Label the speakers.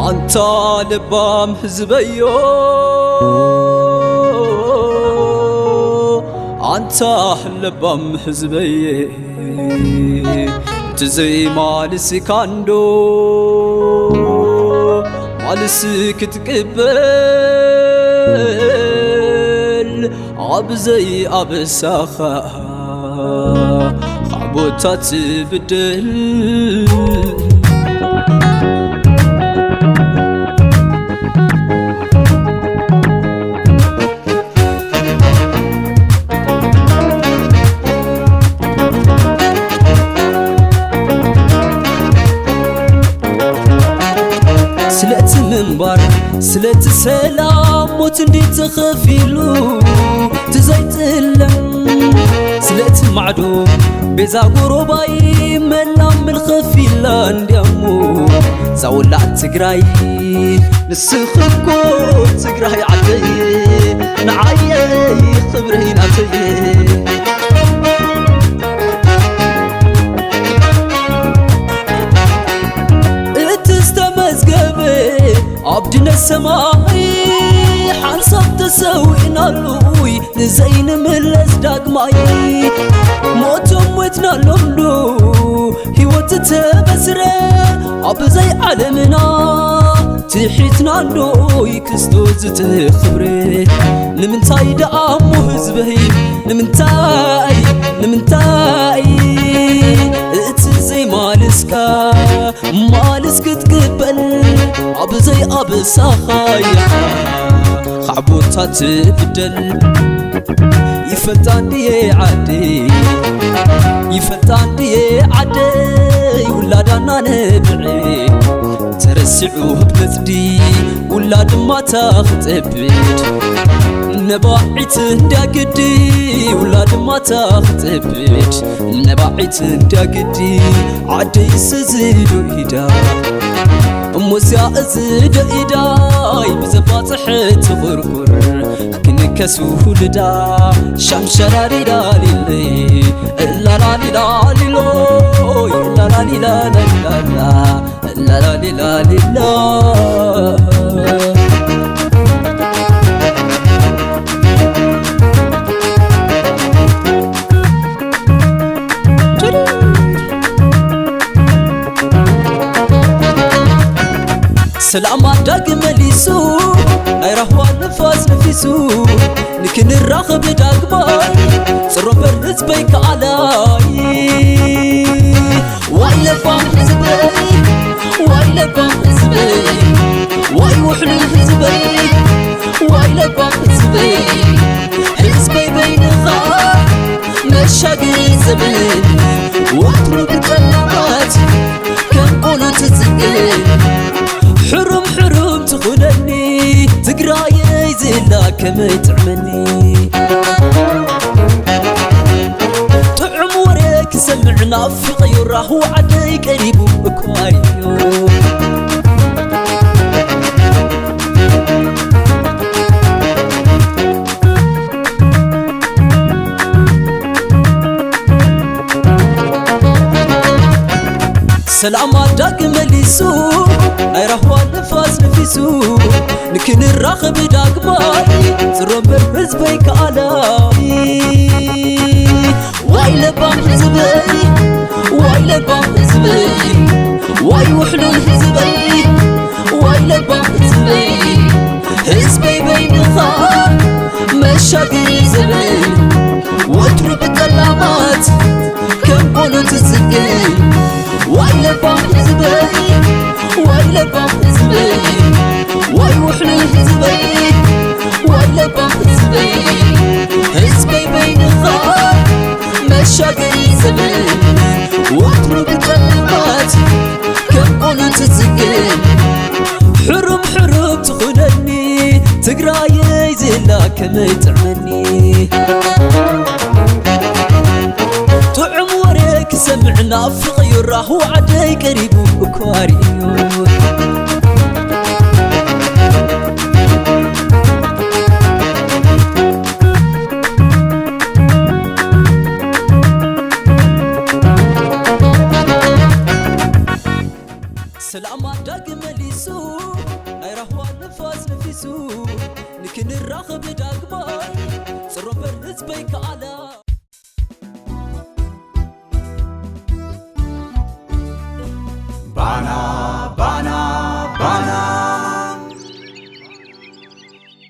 Speaker 1: أنت لبام حزبيو أنت لبام حزبي تزي مالسي كاندو مالسي كتقبل عبزي عبساخا عبوتات بدل سلت منبر سلت سلام موت اندي تخفيلو تزيت اللم سلت معدوم بيزا غروباي منام الخفيلا انديامو زاولا تقراي نسخكو تقراي عدي نعاي خبري ناتي عبدنا السماي حنصب تسوينا لوي نزين ملس داقماي موتم ويتنا لملو هيوت تبسره عبزي عالمنا تحيتنا لوي كستوز تخبري نمنتاي دعمو هزبهي نمنتاي اتزي مالسكا مالسك تقبل عبزي عبساخايا خعبوتات بدل يفتاني عدي ولادنا نبعي ترسعوه بمثدي ولاد ما تاخطبد نباعت انداقدي ولاد ما تاخطبد نباعت انداقدي عدي سزيدو إيدا موسيا أزيد إيداي بزباط حيت غرغر كنكسوه لدا شمشراري لالي لا لا لا لوي لا لا لا لا لا لا سلام داق مليسو ايرهوا النفاس نفيسو لكن الراخب داق ماي صرف الرزبي كعلاي واي لفام حزبي واي لفام حزبي واي وحل حزبي واي لفام حزبي حزبي بين خار مشاقي زبن واترك الكلمات كم قولوا تتسجل حرم تخونني تقراي زيلا كما تعملني طعم وريك سمعنا في غيره وعدي قريب بكواريو سلام داق مليسو ايرهوا النفاس نفيسو لكن الراخب داق ماي زرب الحزبي كعلاي واي لبام حزبي واي لبام حزبي واي وحلو الحزبي واي لبام حزبي حزبي بين خار مشاقي زبن واترب الكلامات كم قولوا تسجل واي لبام حزبي واي لبام حزبي واي وحلو الحزبي واي لبام حزبي حزبي بين خار مشاقي زبن واترك الكلمات كم قولوا تسجل حرم تخونني تقراي زيلا كما تعملني طعم وريك سمعنا في غيره وعدي قريب بكواريو مليسو نيرهو النفاس نفيسو نكن الرخب داقماي صرم بالحزبي